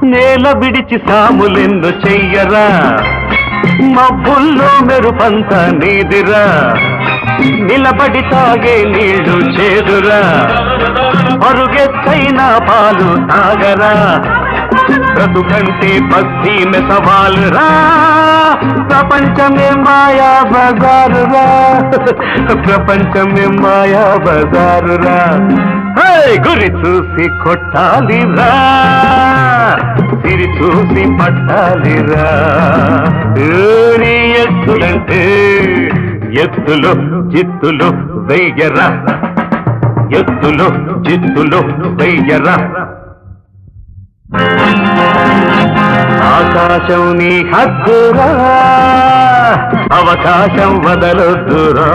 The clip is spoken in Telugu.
నేల విడిచి సాములెన్ను చెయ్యరా మబ్బుల్లో మెరుపంత నీదిరా నిలబడి తాగే నీళ్లు చేదురా పరుగెత్తైన పాలు తాగరా బ్రతుకంటే భక్తి మెసవాలురా ప్రపంచమే మాయా బజారురా ప్రపంచమే మాయా బజారురా గురి చూసి కొట్టాలిరా సిరి చూసి పట్టాలిరా నీ ఎత్తులంటే ఎత్తులు జిత్తులు వెయ్యరా ఎత్తులు జిత్తులు వెయ్యరా ఆకాశం నీ హద్దురా అవకాశం వదలొద్దురా